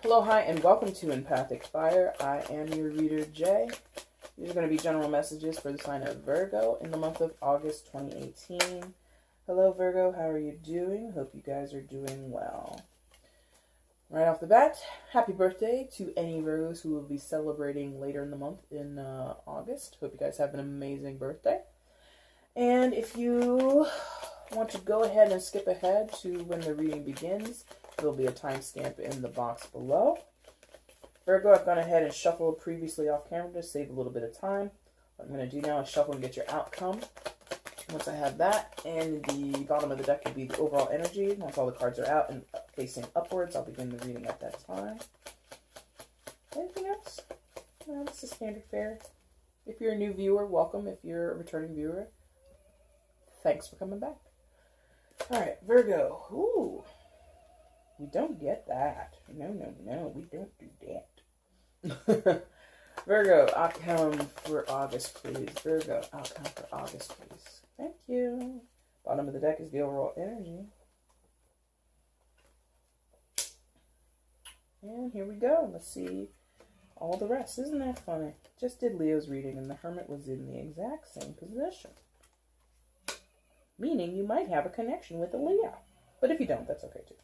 Hello, hi, and welcome to EmpathicFire. I am your reader, Jay. These are going to be general messages for the sign of Virgo in the month of August 2018. Hello, Virgo. How are you doing? Hope you guys are doing well. Right off the bat, happy birthday to any Virgos who will be celebrating later in the month in August. Hope you guys have an amazing birthday. And if you want to go ahead and skip ahead to when the reading begins, there'll be a timestamp in the box below. Virgo, I've gone ahead and shuffled previously off camera to save a little bit of time. What I'm going to do now is shuffle and get your outcome. Once I have that, and the bottom of the deck will be the overall energy. Once all the cards are out and facing upwards, I'll begin the reading at that time. Anything else? No, this is standard fare. If you're a new viewer, welcome. If you're a returning viewer, thanks for coming back. Alright, Virgo. Ooh. We don't get that. No, we don't do that. Virgo, outcome for August, please. Virgo, outcome for August, please. Thank you. Bottom of the deck is the overall energy. And here we go. Let's see all the rest. Isn't that funny? Just did Leo's reading and the Hermit was in the exact same position. Meaning you might have a connection with a Leo. But if you don't, that's okay too.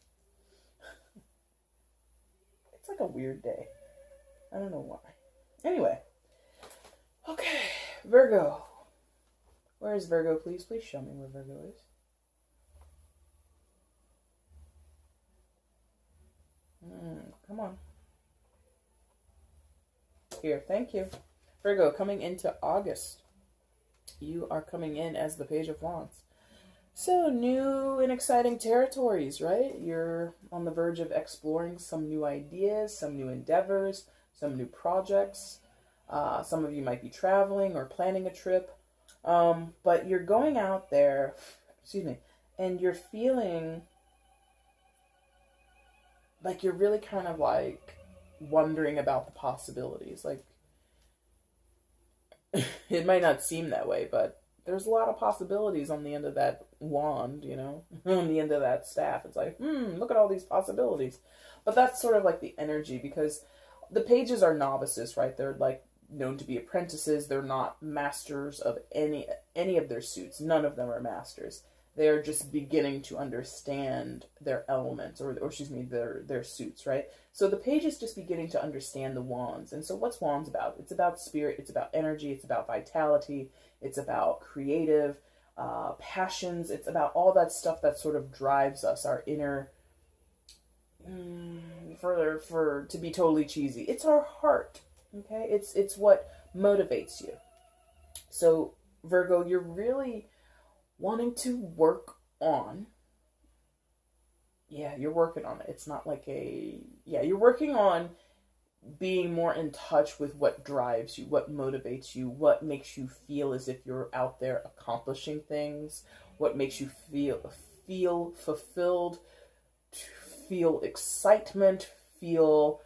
It's like a weird day. I don't know why. Anyway. Okay. Virgo. Where is Virgo, please? Please show me where Virgo is. Come on. Here, thank you. Virgo, coming into August. You are coming in as the Page of Wands. So, new and exciting territories, right? You're on the verge of exploring some new ideas, some new endeavors, some new projects. Some of you might be traveling or planning a trip. But you're going out there, and you're feeling like you're really kind of like wondering about the possibilities. Like, it might not seem that way, but there's a lot of possibilities on the end of that wand, you know, on the end of that staff. It's like, look at all these possibilities. But that's sort of like the energy, because the pages are novices, right? They're like known to be apprentices. They're not masters of any of their suits. None of them are masters. They're just beginning to understand their elements, or their suits, right? So the page is just beginning to understand the wands. And so what's wands about? It's about spirit, it's about energy, it's about vitality, it's about creative passions, it's about all that stuff that sort of drives us, our inner, to be totally cheesy, it's our heart, okay? It's what motivates you. So Virgo, you're really wanting to work on, you're working on it. It's not like you're working on being more in touch with what drives you, what motivates you, what makes you feel as if you're out there accomplishing things, what makes you feel fulfilled, feel excitement, feel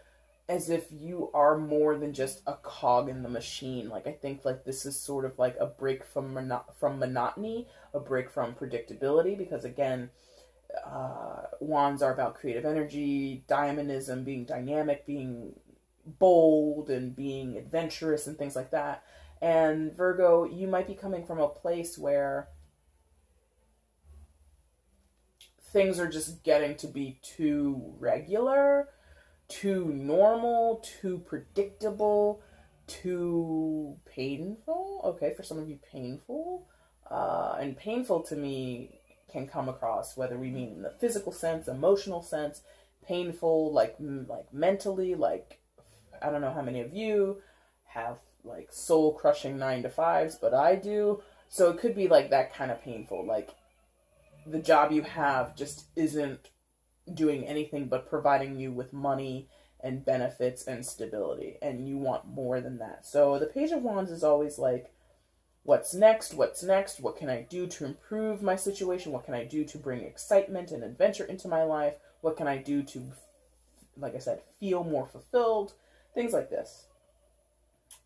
as if you are more than just a cog in the machine. Like, I think like this is sort of like a break from monotony, a break from predictability, because again, wands are about creative energy, dynamism, being dynamic, being bold, and being adventurous and things like that. And Virgo, you might be coming from a place where things are just getting to be too regular, too normal, too predictable, too painful. Okay, for some of you, painful. And painful to me can come across, whether we mean in the physical sense, emotional sense, painful, like mentally, like, I don't know how many of you have like soul-crushing 9-to-5s, but I do. So it could be like that kind of painful, like the job you have just isn't doing anything but providing you with money and benefits and stability, and you want more than that. So the Page of Wands is always like, what's next? What's next? What can I do to improve my situation? What can I do to bring excitement and adventure into my life? What can I do to, like I said, feel more fulfilled? Things like this.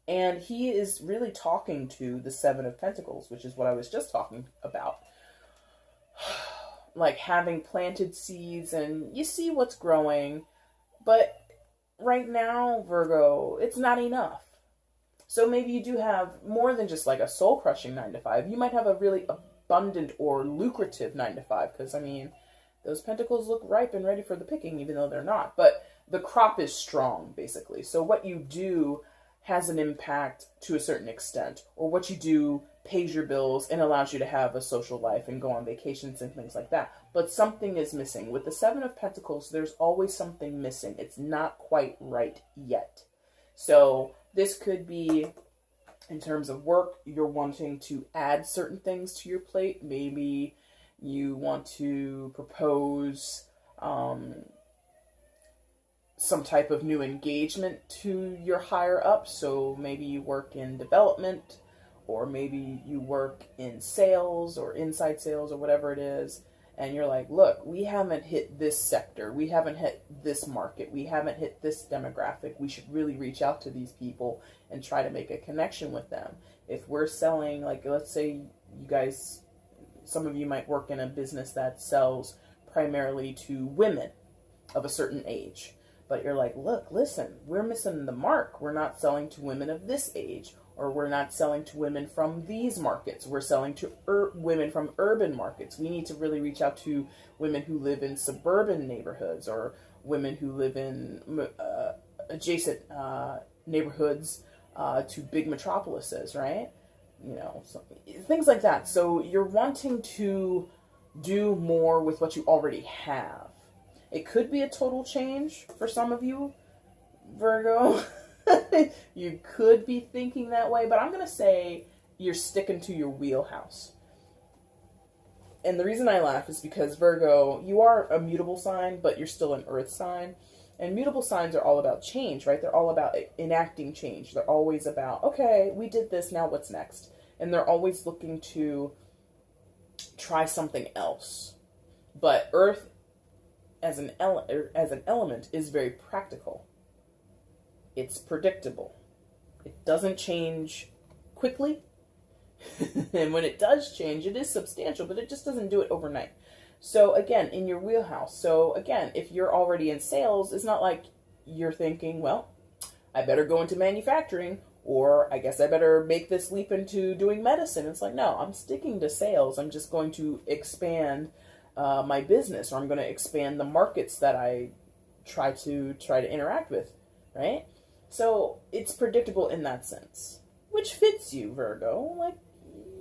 And he is really talking to the Seven of Pentacles, which is what I was just talking about. Like having planted seeds and you see what's growing, but right now, Virgo, it's not enough. So maybe you do have more than just like a soul-crushing 9 to 5. You might have a really abundant or lucrative 9 to 5, because, I mean, those pentacles look ripe and ready for the picking, even though they're not. But the crop is strong, basically. So what you do has an impact to a certain extent, or what you do pays your bills and allows you to have a social life and go on vacations and things like that. But something is missing. With the 7 of Pentacles, there's always something missing. It's not quite right yet. So this could be, in terms of work, you're wanting to add certain things to your plate. Maybe you want to propose some type of new engagement to your higher up. So maybe you work in development, or maybe you work in sales or inside sales or whatever it is. And you're like, look, we haven't hit this sector. We haven't hit this market. We haven't hit this demographic. We should really reach out to these people and try to make a connection with them. If we're selling, like, let's say you guys, some of you might work in a business that sells primarily to women of a certain age. But you're like, look, listen, we're missing the mark. We're not selling to women of this age, or we're not selling to women from these markets. We're selling to women from urban markets. We need to really reach out to women who live in suburban neighborhoods, or women who live in adjacent neighborhoods to big metropolises, right? You know, so, things like that. So you're wanting to do more with what you already have. It could be a total change for some of you, Virgo. You could be thinking that way, but I'm going to say you're sticking to your wheelhouse. And the reason I laugh is because, Virgo, you are a mutable sign, but you're still an earth sign. And mutable signs are all about change, right? They're all about enacting change. They're always about, okay, we did this, now what's next? And they're always looking to try something else. But earth as an element is very practical. It's predictable. It doesn't change quickly. And when it does change, it is substantial, but it just doesn't do it overnight. So again, in your wheelhouse. So again, if you're already in sales, it's not like you're thinking, well, I better go into manufacturing, or I guess I better make this leap into doing medicine. It's like, no, I'm sticking to sales. I'm just going to expand my business, or I'm going to expand the markets that I try to interact with, right? So it's predictable in that sense, which fits you, Virgo. Like,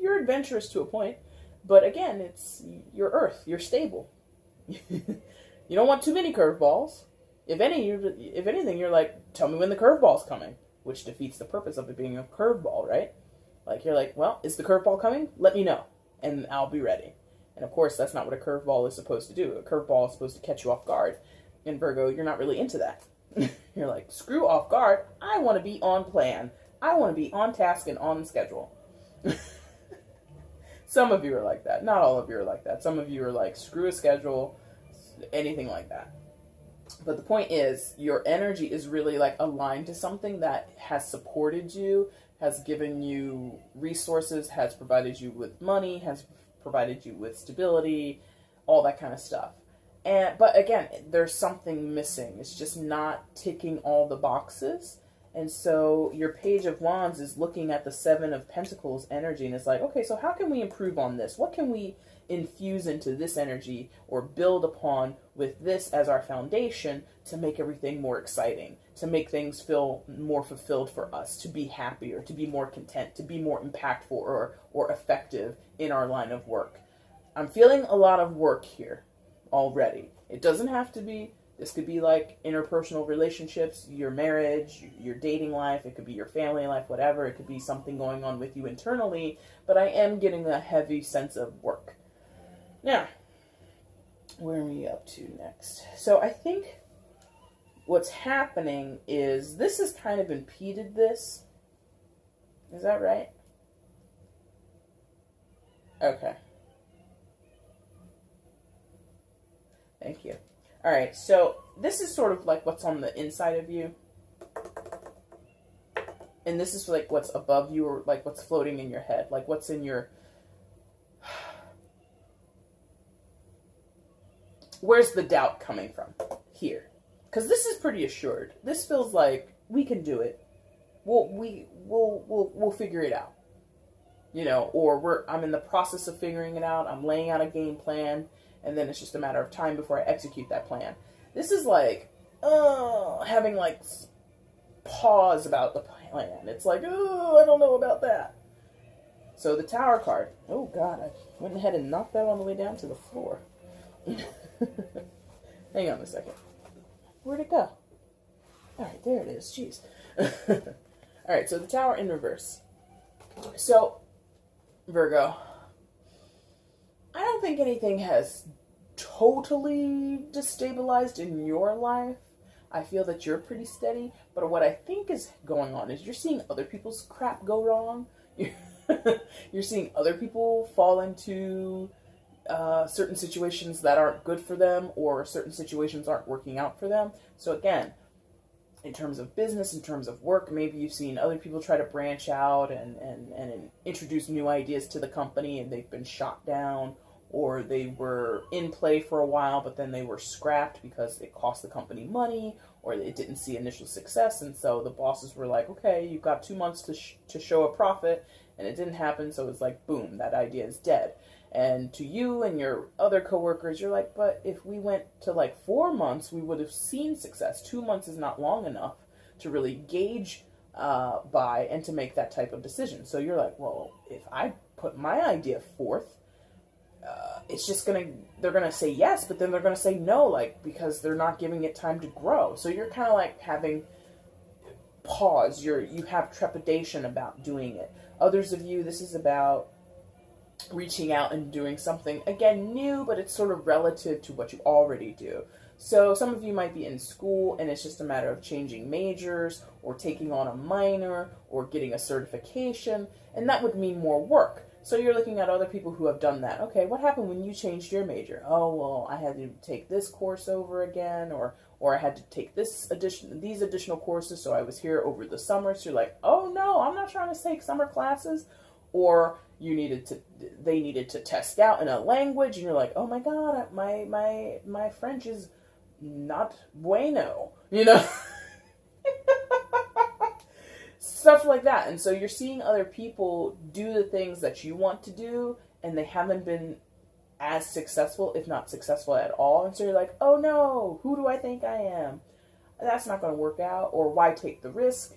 you're adventurous to a point, but again, it's your earth. You're stable. You don't want too many curveballs. If anything, you're like, tell me when the curveball's coming, which defeats the purpose of it being a curveball, right? Like, you're like, well, is the curveball coming? Let me know, and I'll be ready. And of course, that's not what a curveball is supposed to do. A curveball is supposed to catch you off guard. And Virgo, you're not really into that. You're like, screw off guard. I want to be on plan. I want to be on task and on schedule. Some of you are like that. Not all of you are like that. Some of you are like, screw a schedule, anything like that. But the point is, your energy is really like aligned to something that has supported you, has given you resources, has provided you with money, has provided you with stability, all that kind of stuff. But again, there's something missing. It's just not ticking all the boxes. And so your Page of Wands is looking at the 7 of Pentacles energy, and it's like, okay, so how can we improve on this? What can we infuse into this energy or build upon with this as our foundation to make everything more exciting, to make things feel more fulfilled for us, to be happier, to be more content, to be more impactful or effective in our line of work? I'm feeling a lot of work here already. It doesn't have to be. This could be like interpersonal relationships, your marriage, your dating life. It could be your family life, whatever. It could be something going on with you internally. But I am getting a heavy sense of work. Now, where are we up to next? So I think what's happening is this has kind of impeded this. Is that right? Okay. Thank you. All right, so this is sort of like what's on the inside of you. And this is like what's above you, or like what's floating in your head, like what's in your... Where's the doubt coming from? Here. because this is pretty assured. This feels like we can do it. We'll figure it out. You know, or I'm in the process of figuring it out. I'm laying out a game plan, and then it's just a matter of time before I execute that plan. This is like, having like pause about the plan. It's like, I don't know about that. So the Tower card. Oh God, I went ahead and knocked that on the way down to the floor. Hang on a second. Where'd it go? Alright, there it is. Jeez. Alright, so the Tower in reverse. So, Virgo, I don't think anything has totally destabilized in your life. I feel that you're pretty steady, but what I think is going on is you're seeing other people's crap go wrong. You're seeing other people fall into certain situations that aren't good for them, or certain situations aren't working out for them. So again, in terms of business, in terms of work, maybe you've seen other people try to branch out and introduce new ideas to the company, and they've been shot down, or they were in play for a while, but then they were scrapped because it cost the company money, or it didn't see initial success, and so the bosses were like, okay, you've got 2 months to show a profit, and it didn't happen, so it's like, boom, that idea is dead. And to you and your other coworkers, you're like, but if we went to like 4 months, we would have seen success. 2 months is not long enough to really gauge by and to make that type of decision. So you're like, well, if I put my idea forth, it's just they're gonna say yes, but then they're gonna say no, like, because they're not giving it time to grow. So you're kind of like having pause. You have trepidation about doing it. Others of you, this is about reaching out and doing something, again, new, but it's sort of relative to what you already do. So some of you might be in school and it's just a matter of changing majors or taking on a minor or getting a certification, and that would mean more work. So you're looking at other people who have done that. Okay, what happened when you changed your major? Oh, well, I had to take this course over again, or I had to take these additional courses, so I was here over the summer. So you're like, oh no, I'm not trying to take summer classes. Or they needed to test out in a language, and you're like, oh my God, my French is not bueno, you know? Stuff like that. And so you're seeing other people do the things that you want to do, and they haven't been as successful, if not successful at all. And so you're like, oh no, who do I think I am? That's not going to work out. Or why take the risk?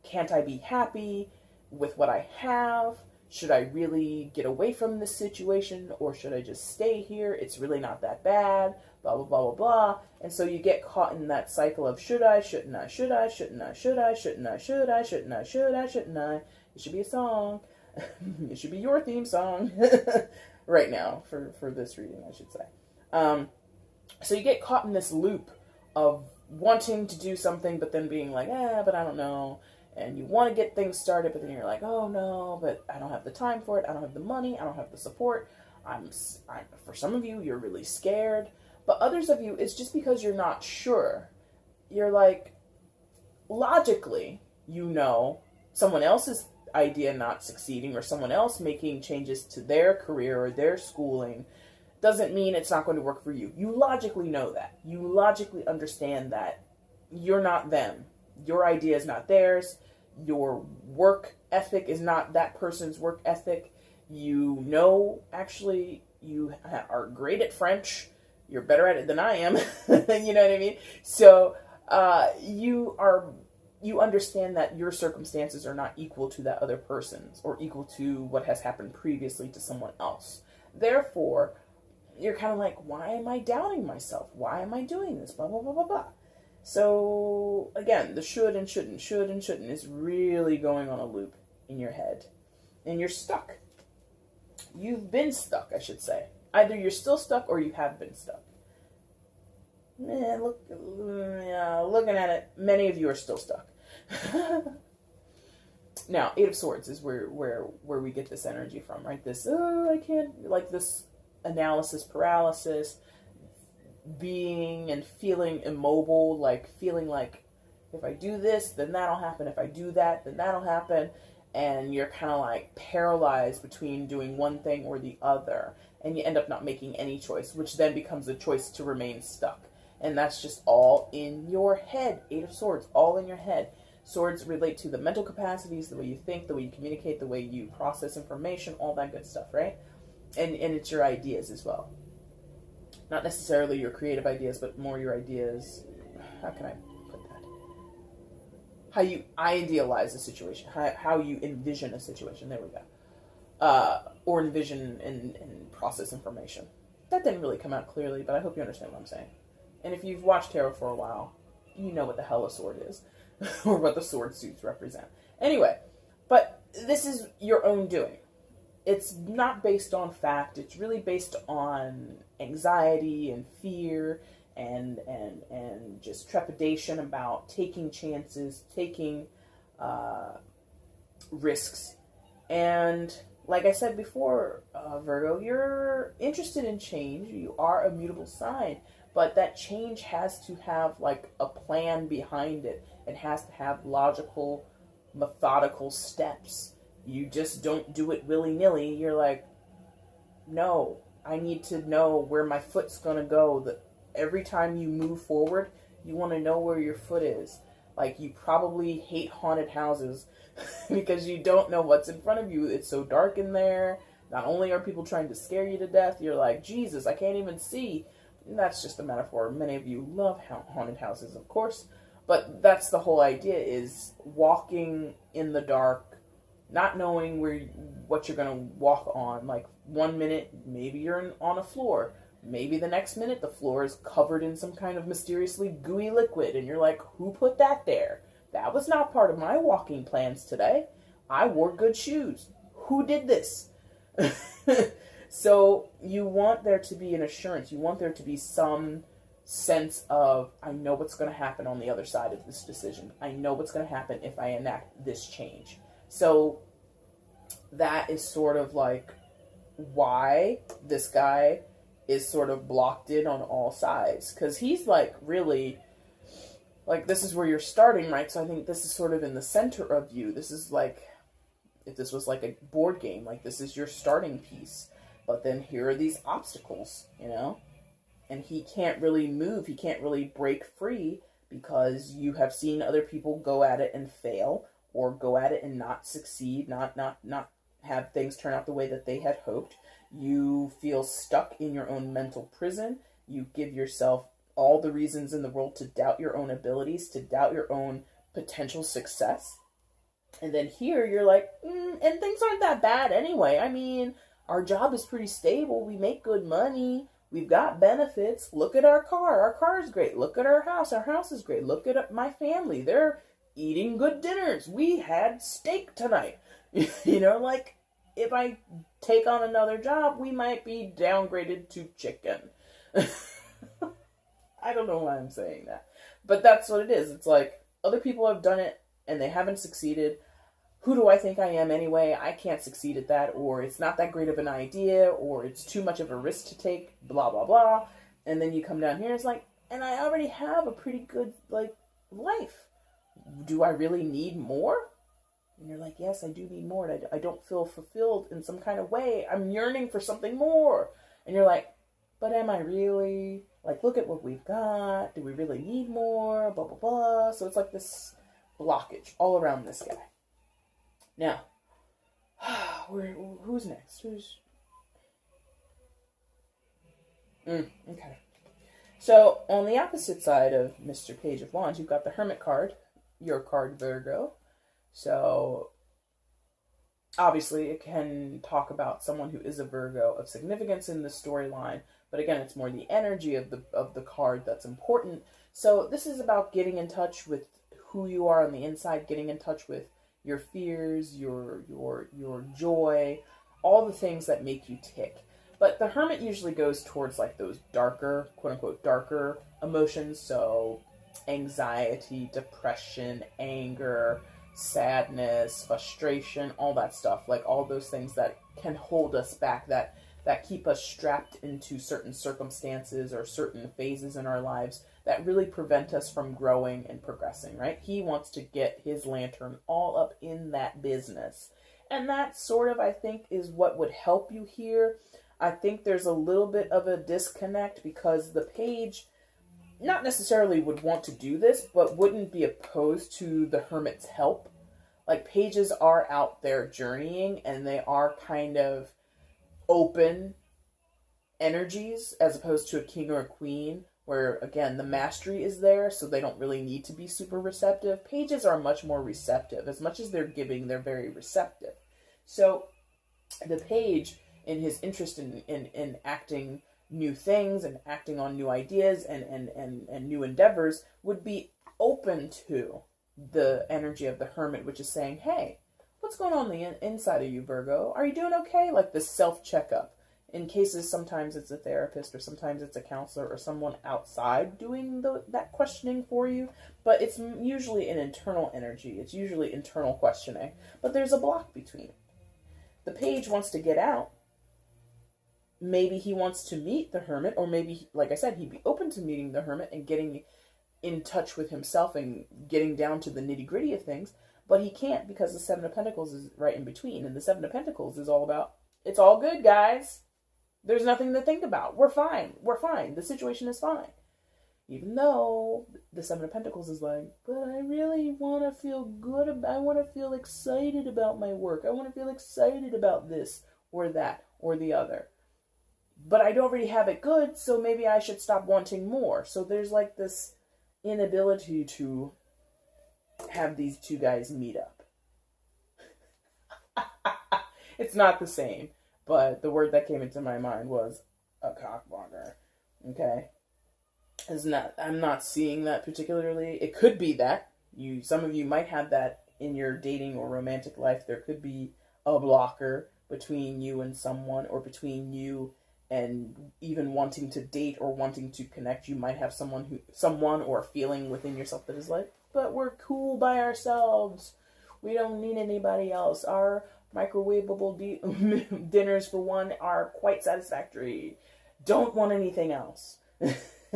Can't I be happy with what I have? Should I really get away from this situation, or should I just stay here? It's really not that bad, blah, blah, blah, blah, blah. And so you get caught in that cycle of should I, shouldn't I, should I, shouldn't I, should I, shouldn't I, should I, shouldn't I, should I, shouldn't I. It should be a song. It should be your theme song right now for this reading, I should say. So you get caught in this loop of wanting to do something, but then being like, but I don't know. And you want to get things started, but then you're like, oh no, but I don't have the time for it. I don't have the money. I don't have the support. For some of you, you're really scared. But others of you, it's just because you're not sure. You're like, logically, you know, someone else's idea not succeeding or someone else making changes to their career or their schooling doesn't mean it's not going to work for you. You logically know that. You logically understand that you're not them. Your idea is not theirs. Your work ethic is not that person's work ethic. You know, actually, you are great at French. You're better at it than I am. You know what I mean? So you understand that your circumstances are not equal to that other person's or equal to what has happened previously to someone else. Therefore, you're kind of like, why am I doubting myself? Why am I doing this? Blah, blah, blah, blah, blah. So, again, the should and shouldn't is really going on a loop in your head. And you're stuck. You've been stuck, I should say. Either you're still stuck or you have been stuck. Looking at it, many of you are still stuck. Now, Eight of Swords is where we get this energy from, right? This, I can't, like this analysis paralysis, being and feeling immobile, like feeling like if I do this, then that'll happen. If I do that, then that'll happen. And you're kind of like paralyzed between doing one thing or the other. And you end up not making any choice, which then becomes a choice to remain stuck. And that's just all in your head. 8 of Swords, all in your head. Swords relate to the mental capacities, the way you think, the way you communicate, the way you process information, all that good stuff, right? And it's your ideas as well. Not necessarily your creative ideas, but more your ideas. How can I put that? How you idealize a situation, how you envision a situation. There we go. Or envision and process information. That didn't really come out clearly, but I hope you understand what I'm saying. And if you've watched tarot for a while, you know what the hell a sword is. Or what the sword suits represent. Anyway, but this is your own doing. It's not based on fact. It's really based on anxiety and fear and just trepidation about taking chances, taking risks. And like I said before, Virgo, you're interested in change. You are a mutable sign. But that change has to have like a plan behind it. It has to have logical, methodical steps. You just don't do it willy-nilly. You're like, no, I need to know where my foot's going to go. Every time you move forward, you want to know where your foot is. Like, you probably hate haunted houses because you don't know what's in front of you. It's so dark in there. Not only are people trying to scare you to death, you're like, Jesus, I can't even see. That's just a metaphor. Many of you love haunted houses, of course. But that's the whole idea, is walking in the dark, not knowing what you're going to walk on. Like, 1 minute, maybe you're on a floor. Maybe the next minute, the floor is covered in some kind of mysteriously gooey liquid. And you're like, who put that there? That was not part of my walking plans today. I wore good shoes. Who did this? So you want there to be an assurance. You want there to be some sense of, I know what's going to happen on the other side of this decision. I know what's going to happen if I enact this change. So that is sort of like why this guy is sort of blocked in on all sides. Because he's like really, like, this is where you're starting, right? So I think this is sort of in the center of you. This is like, if this was like a board game, like this is your starting piece. But then here are these obstacles, you know? And he can't really move. He can't really break free because you have seen other people go at it and fail, or go at it and not succeed, not have things turn out the way that they had hoped. You feel stuck in your own mental prison. You give yourself all the reasons in the world to doubt your own abilities, to doubt your own potential success. And then here you're like, and things aren't that bad anyway. I mean, our job is pretty stable. We make good money. We've got benefits. Look at our car. Our car is great. Look at our house. Our house is great. Look at my family. They're eating good dinners. We had steak tonight. You know, like, if I take on another job, we might be downgraded to chicken. I don't know why I'm saying that. But that's what it is. It's like, other people have done it and they haven't succeeded. Who do I think I am anyway? I can't succeed at that, or it's not that great of an idea, or it's too much of a risk to take, blah, blah, blah. And then you come down here and it's like, and I already have a pretty good, like, life. Do I really need more? And you're like, yes, I do need more. And I don't feel fulfilled in some kind of way. I'm yearning for something more. And you're like, but am I really? Like, look at what we've got. Do we really need more? Blah, blah, blah. So it's like this blockage all around this guy. Now, who's next? Okay. So, on the opposite side of Mr. Page of Wands, you've got the Hermit card, your card, Virgo. So, obviously, it can talk about someone who is a Virgo of significance in the storyline, but again, it's more the energy of the card that's important. So, this is about getting in touch with who you are on the inside, getting in touch with your fears, your joy, all the things that make you tick. But the Hermit usually goes towards like those darker, quote unquote, darker emotions. So anxiety, depression, anger, sadness, frustration, all that stuff. Like all those things that can hold us back, that keep us strapped into certain circumstances or certain phases in our lives that really prevent us from growing and progressing, right? He wants to get his lantern all up in that business. And that sort of, I think, is what would help you here. I think there's a little bit of a disconnect because the page, not necessarily would want to do this, but wouldn't be opposed to the Hermit's help. Like, pages are out there journeying, and they are kind of open energies, as opposed to a king or a queen, where, again, the mastery is there, so they don't really need to be super receptive. Pages are much more receptive. As much as they're giving, they're very receptive. So, the page, in his interest in acting new things and acting on new ideas and new endeavors, would be open to the energy of the Hermit, which is saying, hey, what's going on the inside of you, Virgo? Are you doing okay? Like this self-checkup. In cases, sometimes it's a therapist, or sometimes it's a counselor, or someone outside doing that questioning for you. But it's usually an internal energy. It's usually internal questioning. But there's a block between it. The page wants to get out. Maybe he wants to meet the Hermit, or maybe, like I said, he'd be open to meeting the Hermit and getting in touch with himself and getting down to the nitty-gritty of things. But he can't, because the Seven of Pentacles is right in between. And the Seven of Pentacles is all about, it's all good, guys. There's nothing to think about. We're fine. We're fine. The situation is fine. Even though the Seven of Pentacles is like, but I really want to feel good. I want to feel excited about my work. I want to feel excited about this or that or the other. But I don't already have it good, so maybe I should stop wanting more. So there's like this inability to have these two guys meet up. It's not the same. But the word that came into my mind was a cockblocker. Okay? I'm not seeing that particularly. It could be that. Some of you might have that in your dating or romantic life. There could be a blocker between you and someone, or between you and even wanting to date or wanting to connect. You might have someone or a feeling within yourself that is like, but we're cool by ourselves. We don't need anybody else. Our microwavable dinners, for one, are quite satisfactory. Don't want anything else.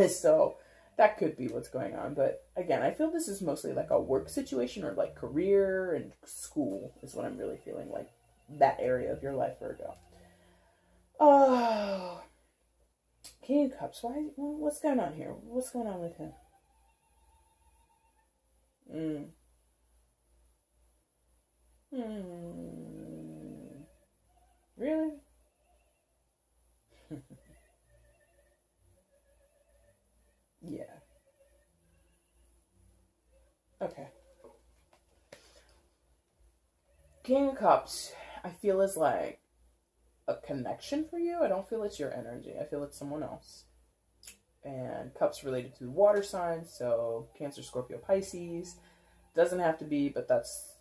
So that could be what's going on. But again, I feel this is mostly like a work situation, or like career and school is what I'm really feeling like. That area of your life, Virgo. Oh, King of Cups. What's going on here? What's going on with him? Really? Yeah. Okay. King of Cups, I feel, is like a connection for you. I don't feel it's your energy. I feel it's someone else. And Cups related to water signs, so Cancer, Scorpio, Pisces. Doesn't have to be, but that's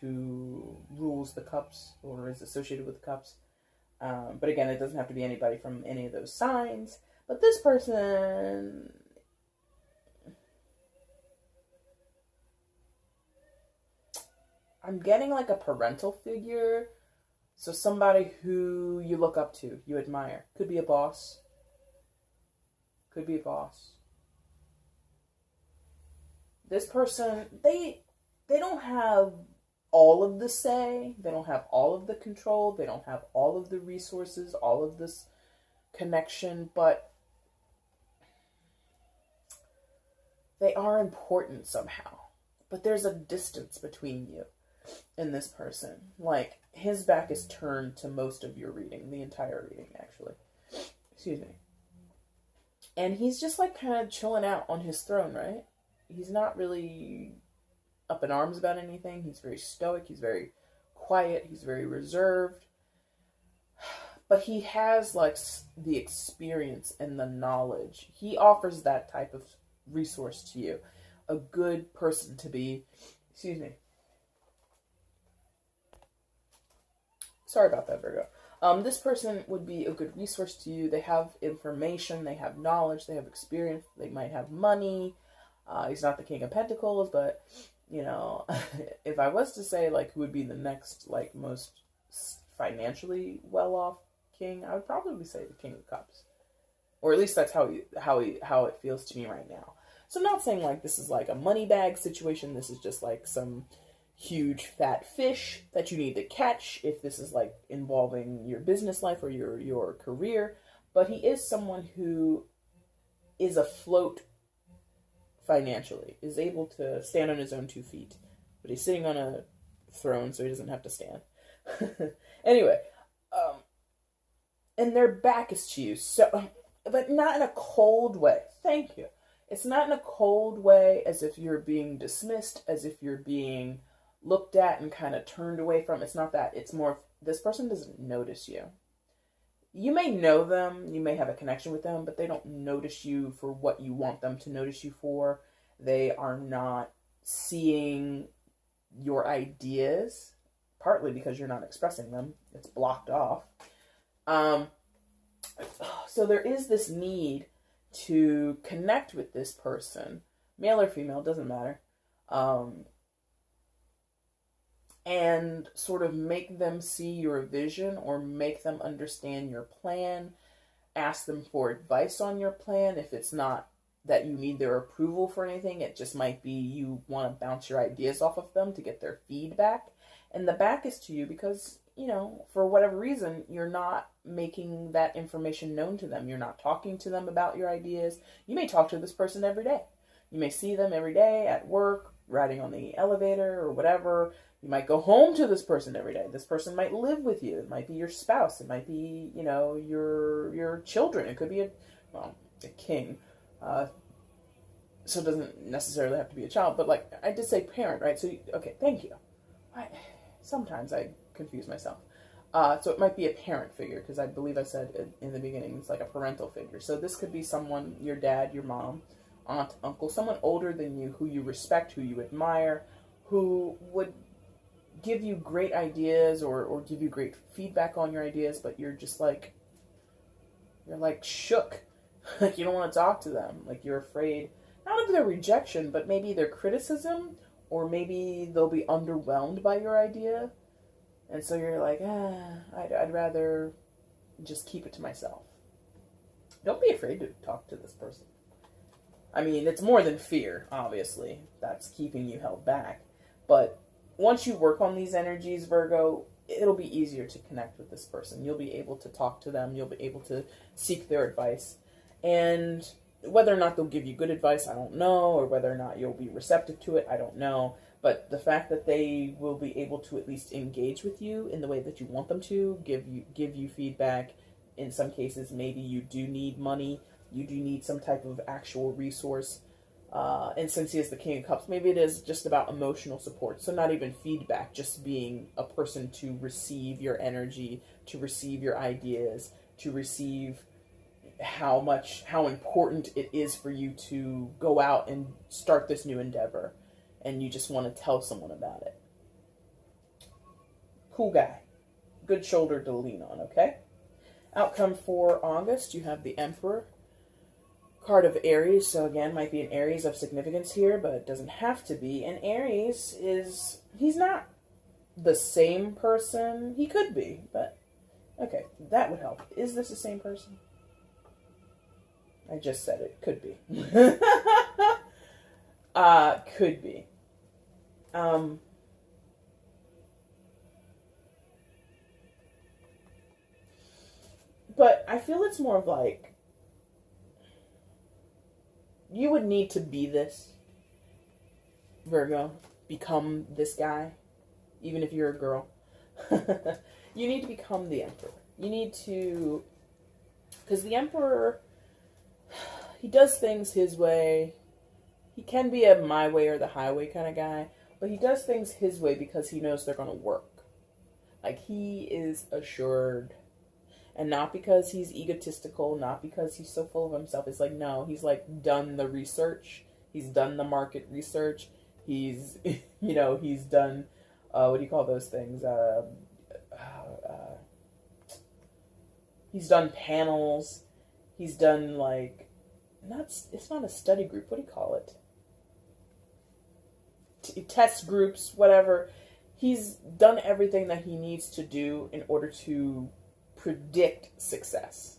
who rules the Cups, or is associated with the Cups. But again, it doesn't have to be anybody from any of those signs. But this person, I'm getting like a parental figure. So somebody who you look up to, you admire. Could be a boss. Could be a boss. This person, they don't have all of the say. They don't have all of the control. They don't have all of the resources, all of this connection, but they are important somehow. But there's a distance between you and this person. Like, his back is turned to most of your reading, the entire reading, actually. Excuse me. And he's just like kind of chilling out on his throne, right? He's not really up in arms about anything. He's very stoic. He's very quiet. He's very reserved. But he has like the experience and the knowledge. He offers that type of resource to you. A good person to be, excuse me. Sorry about that, Virgo. This person would be a good resource to you. They have information, they have knowledge, they have experience, they might have money. He's not the King of Pentacles, but, you know, if I was to say, like, who would be the next, like, most financially well-off king, I would probably say the King of Cups. Or at least that's how it feels to me right now. So I'm not saying, like, this is, like, a money bag situation. This is just, like, some huge fat fish that you need to catch if this is like involving your business life or your career. But he is someone who is afloat financially, is able to stand on his own 2 feet. But he's sitting on a throne, so he doesn't have to stand. Anyway, and their back is to you, so, but not in a cold way. Thank you. It's not in a cold way, as if you're being dismissed, as if you're being looked at and kind of turned away from. It's not that. It's more, this person doesn't notice you. You may know them, you may have a connection with them, but they don't notice you for what you want them to notice you for. They are not seeing your ideas, partly because you're not expressing them. It's blocked off. So there is this need to connect with this person, male or female, doesn't matter, and sort of make them see your vision or make them understand your plan, ask them for advice on your plan. If it's not that you need their approval for anything, it just might be you want to bounce your ideas off of them to get their feedback. And the back is to you because, you know, for whatever reason, you're not making that information known to them. You're not talking to them about your ideas. You may talk to this person every day. You may see them every day at work, riding on the elevator or whatever. You might go home to this person every day. This person might live with you. It might be your spouse. It might be, you know, your children. It could be a king. So it doesn't necessarily have to be a child. But like I did say parent, right? So, okay, thank you. Sometimes I confuse myself. So it might be a parent figure, because I believe I said in the beginning it's like a parental figure. So this could be someone, your dad, your mom, aunt, uncle, someone older than you who you respect, who you admire, who would give you great ideas or give you great feedback on your ideas, but you're just like, you're like shook. Like you don't want to talk to them. Like you're afraid, not of their rejection, but maybe their criticism, or maybe they'll be underwhelmed by your idea. And so you're like, I'd rather just keep it to myself. Don't be afraid to talk to this person. I mean, it's more than fear, obviously. That's keeping you held back. But once you work on these energies, Virgo, it'll be easier to connect with this person. You'll be able to talk to them. You'll be able to seek their advice. And whether or not they'll give you good advice, I don't know. Or whether or not you'll be receptive to it, I don't know. But the fact that they will be able to at least engage with you in the way that you want them to, give you feedback. In some cases, maybe you do need money. You do need some type of actual resource. And since he is the King of Cups, maybe it is just about emotional support. So not even feedback, just being a person to receive your energy, to receive your ideas, to receive how important it is for you to go out and start this new endeavor. And you just want to tell someone about it. Cool guy. Good shoulder to lean on, okay? Outcome for August, you have the Emperor. Card of Aries, so again, might be an Aries of significance here, but it doesn't have to be. And Aries he's not the same person. He could be, but okay, that would help. Is this the same person? I just said it. Could be. Could be. But I feel it's more of like, you would need to be this, Virgo, become this guy, even if you're a girl. You need to become the Emperor. You need to, because the Emperor, he does things his way. He can be a my way or the highway kind of guy, but he does things his way because he knows they're going to work. Like, he is assured. And not because he's egotistical, not because he's so full of himself. It's like, no, he's like done the research. He's done the market research. He's, you know, he's done, what do you call those things? He's done panels. He's done like, it's not a study group. What do you call it? Test groups, whatever. He's done everything that he needs to do in order to predict success.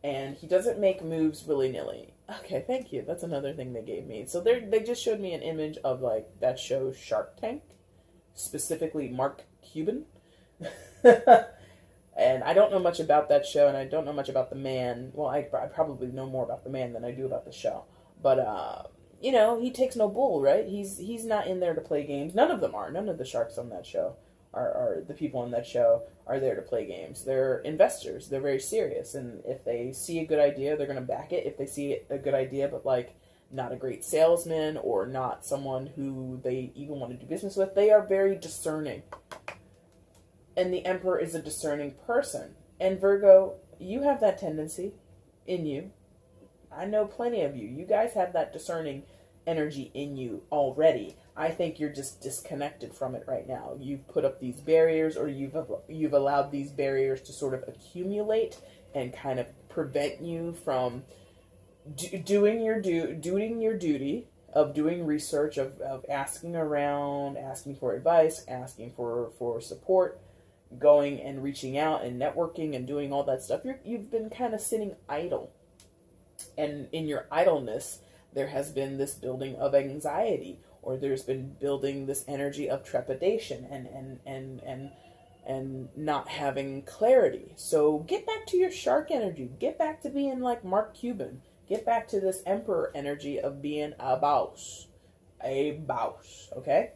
And he doesn't make moves willy-nilly. Okay, thank you. That's another thing they gave me. So they just showed me an image of like that show Shark Tank, specifically Mark Cuban. And I don't know much about that show, and I don't know much about the man. Well, I probably know more about the man than I do about the show. But you know, he takes no bull, right? He's not in there to play games. None of them are. None of the sharks on that show are the people on that show are there to play games. They're investors. They're very serious. And if they see a good idea, they're going to back it. If they see a good idea, but like not a great salesman or not someone who they even want to do business with, they are very discerning. And the Emperor is a discerning person. And Virgo, you have that tendency in you. I know plenty of you. You guys have that discerning energy in you already. I think you're just disconnected from it right now. You've put up these barriers, or you've allowed these barriers to sort of accumulate and kind of prevent you from doing your duty of doing research, of asking around, asking for advice, asking for support, going and reaching out and networking and doing all that stuff. You've been kind of sitting idle. And in your idleness, there has been this building of anxiety, or there's been building this energy of trepidation and not having clarity. So get back to your shark energy. Get back to being like Mark Cuban. Get back to this Emperor energy of being a boss. A boss, okay?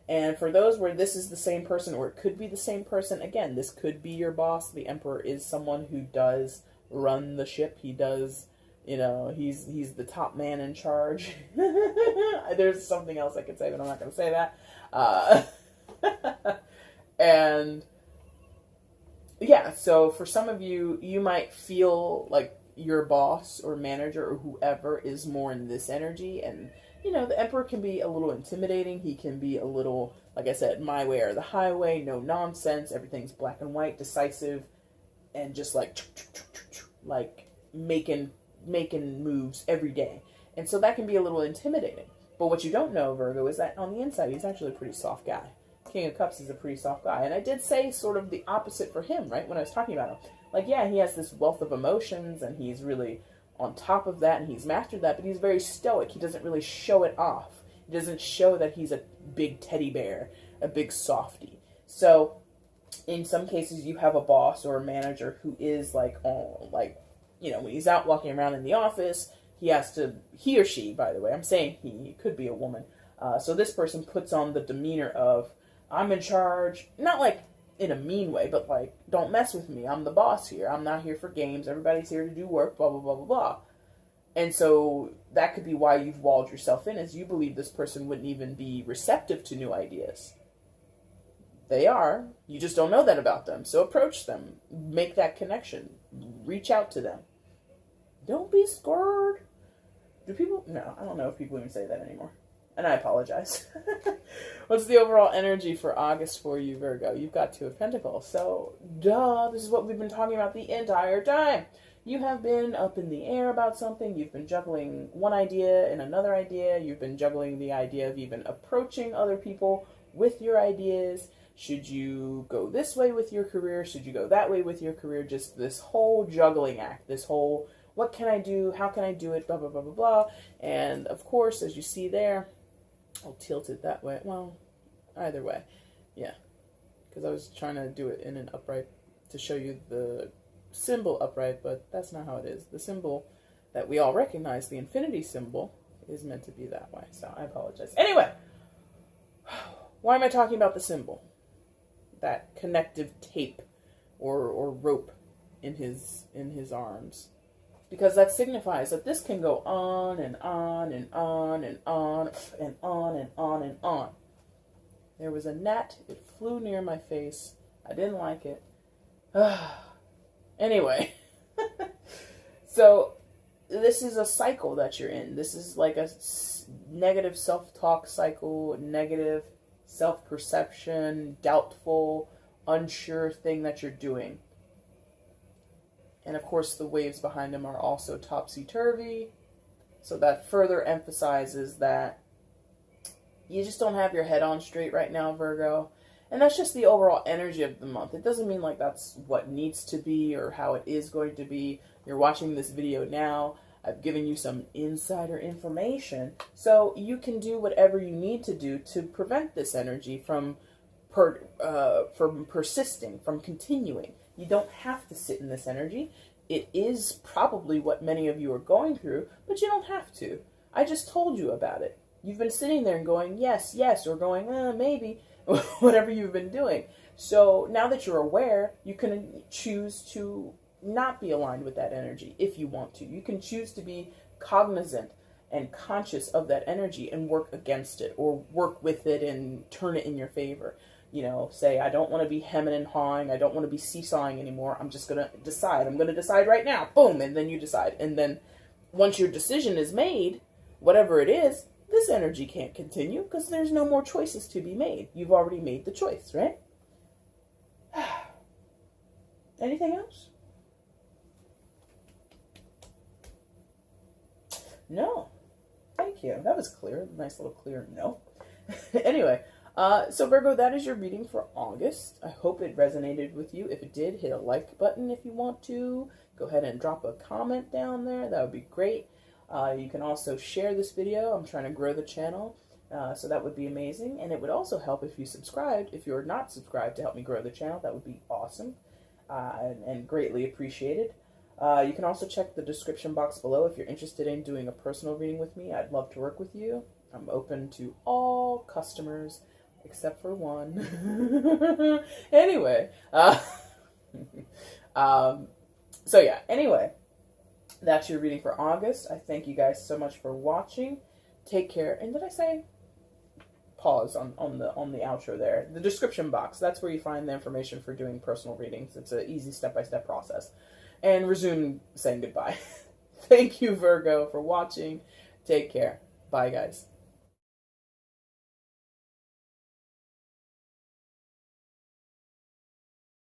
And for those where this is the same person, or it could be the same person, again, this could be your boss. The Emperor is someone who does run the ship. He does... You know, he's the top man in charge. There's something else I could say, but I'm not going to say that. And, yeah, so for some of you, you might feel like your boss or manager or whoever is more in this energy. And, you know, the Emperor can be a little intimidating. He can be a little, like I said, my way or the highway, no nonsense. Everything's black and white, decisive, and just like making moves every day. And so that can be a little intimidating. But what you don't know, Virgo, is that on the inside, he's actually a pretty soft guy. King of Cups is a pretty soft guy. And I did say sort of the opposite for him, right, when I was talking about him. Like, yeah, he has this wealth of emotions, and he's really on top of that, and he's mastered that, but he's very stoic. He doesn't really show it off. He doesn't show that he's a big teddy bear, a big softie. So, in some cases, you have a boss or a manager who is like, oh, like, you know, when he's out walking around in the office, he or she, by the way, I'm saying he could be a woman. So this person puts on the demeanor of, I'm in charge, not like in a mean way, but like, don't mess with me. I'm the boss here. I'm not here for games. Everybody's here to do work, blah, blah, blah, blah, blah. And so that could be why you've walled yourself in, is you believe this person wouldn't even be receptive to new ideas. They are. You just don't know that about them. So approach them. Make that connection. Reach out to them. Don't be scared. Do people... No, I don't know if people even say that anymore. And I apologize. What's the overall energy for August for you, Virgo? You've got Two of Pentacles. So, duh, this is what we've been talking about the entire time. You have been up in the air about something. You've been juggling one idea and another idea. You've been juggling the idea of even approaching other people with your ideas. Should you go this way with your career? Should you go that way with your career? Just this whole juggling act, this whole... What can I do? How can I do it? Blah, blah, blah, blah, blah. And, of course, as you see there, I'll tilt it that way. Well, either way. Yeah. Because I was trying to do it in an upright to show you the symbol upright, but that's not how it is. The symbol that we all recognize, the infinity symbol, is meant to be that way. So I apologize. Anyway, why am I talking about the symbol? That connective tape or rope in his arms. Because that signifies that this can go on and on and on and on and on and on and on. There was a gnat. It flew near my face. I didn't like it. Anyway. So, this is a cycle that you're in. This is like a negative self-talk cycle, negative self-perception, doubtful, unsure thing that you're doing. And of course the waves behind him are also topsy-turvy. So that further emphasizes that you just don't have your head on straight right now, Virgo. And that's just the overall energy of the month. It doesn't mean like that's what needs to be or how it is going to be. You're watching this video now. I've given you some insider information. So you can do whatever you need to do to prevent this energy from persisting, from continuing. You don't have to sit in this energy. It is probably what many of you are going through, but you don't have to. I just told you about it. You've been sitting there and going, yes, yes, or going, maybe, whatever you've been doing. So now that you're aware, you can choose to not be aligned with that energy if you want to. You can choose to be cognizant and conscious of that energy and work against it, or work with it and turn it in your favor. You know, say, I don't want to be hemming and hawing. I don't want to be seesawing anymore. I'm just going to decide. I'm going to decide right now. Boom. And then you decide. And then once your decision is made, whatever it is, this energy can't continue because there's no more choices to be made. You've already made the choice, right? Anything else? No. Thank you. That was clear. Nice little clear no. Anyway, so Virgo, that is your reading for August. I hope it resonated with you. If it did, hit a like button if you want to. Go ahead and drop a comment down there. That would be great. You can also share this video. I'm trying to grow the channel, so that would be amazing. And it would also help if you subscribed. If you're not subscribed, to help me grow the channel, that would be awesome and greatly appreciated. You can also check the description box below if you're interested in doing a personal reading with me. I'd love to work with you. I'm open to all customers except for one. Anyway, so yeah, anyway, that's your reading for August. I thank you guys so much for watching. Take care. And did I say pause on the outro there? The description box, that's where you find the information for doing personal readings. It's an easy step-by-step process. And resume saying goodbye. Thank you, Virgo, for watching. Take care. Bye, guys.